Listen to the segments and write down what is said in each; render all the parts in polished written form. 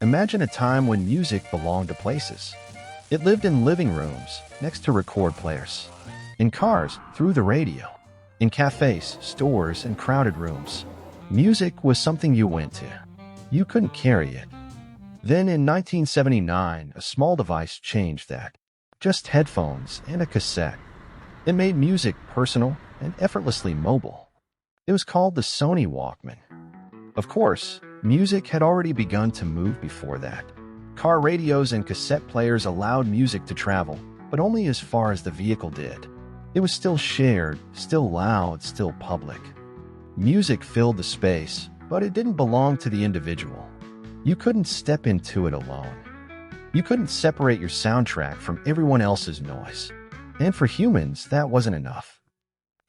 Imagine a time when music belonged to places. It lived in living rooms, next to record players, in cars, through the radio, in cafes, stores, and crowded rooms. Music was something you went to. You couldn't carry it. Then in 1979, a small device changed that. Just headphones and a cassette. It made music personal and effortlessly mobile. It was called the Sony Walkman. Of course, music had already begun to move before that. Car radios and cassette players allowed music to travel, but only as far as the vehicle did. It was still shared, still loud, still public. Music filled the space, but it didn't belong to the individual. You couldn't step into it alone. You couldn't separate your soundtrack from everyone else's noise. And for humans, that wasn't enough.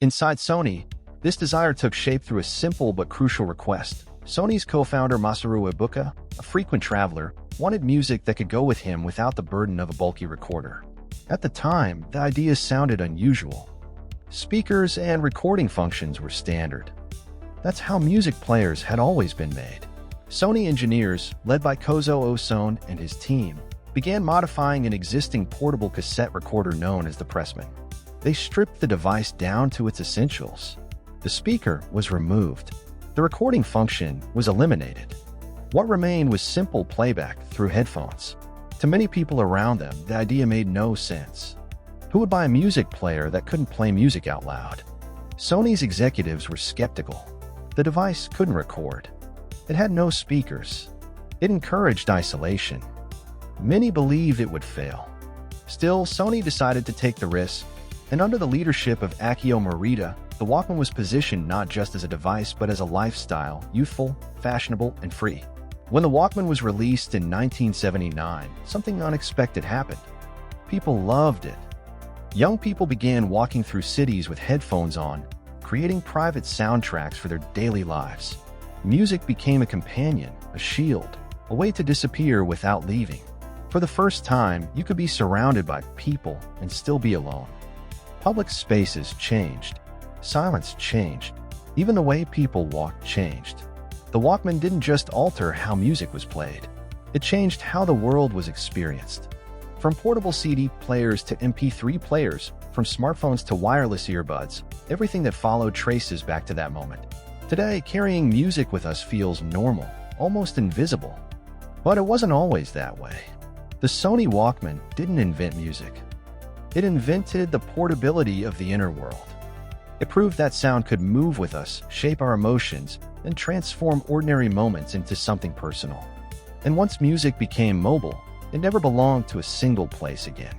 Inside Sony, this desire took shape through a simple but crucial request. Sony's co-founder Masaru Ibuka, a frequent traveler, wanted music that could go with him without the burden of a bulky recorder. At the time, the idea sounded unusual. Speakers and recording functions were standard. That's how music players had always been made. Sony engineers, led by Kozo Oson and his team, began modifying an existing portable cassette recorder known as the Pressman. They stripped the device down to its essentials. The speaker was removed. The recording function was eliminated. What remained was simple playback through headphones. To many people around them, the idea made no sense. Who would buy a music player that couldn't play music out loud? Sony's executives were skeptical. The device couldn't record. It had no speakers. It encouraged isolation. Many believed it would fail. Still, Sony decided to take the risk, and under the leadership of Akio Morita, the Walkman was positioned not just as a device but as a lifestyle, youthful, fashionable, and free. When the Walkman was released in 1979, something unexpected happened. People loved it. Young people began walking through cities with headphones on, creating private soundtracks for their daily lives. Music became a companion, a shield, a way to disappear without leaving. For the first time, you could be surrounded by people and still be alone. Public spaces changed. Silence changed. Even the way people walked changed. The Walkman didn't just alter how music was played. It changed how the world was experienced. From portable CD players to MP3 players, from smartphones to wireless earbuds, everything that followed traces back to that moment. Today, carrying music with us feels normal, almost invisible. But it wasn't always that way. The Sony Walkman didn't invent music. It invented the portability of the inner world. It proved that sound could move with us, shape our emotions, and transform ordinary moments into something personal. And once music became mobile, it never belonged to a single place again.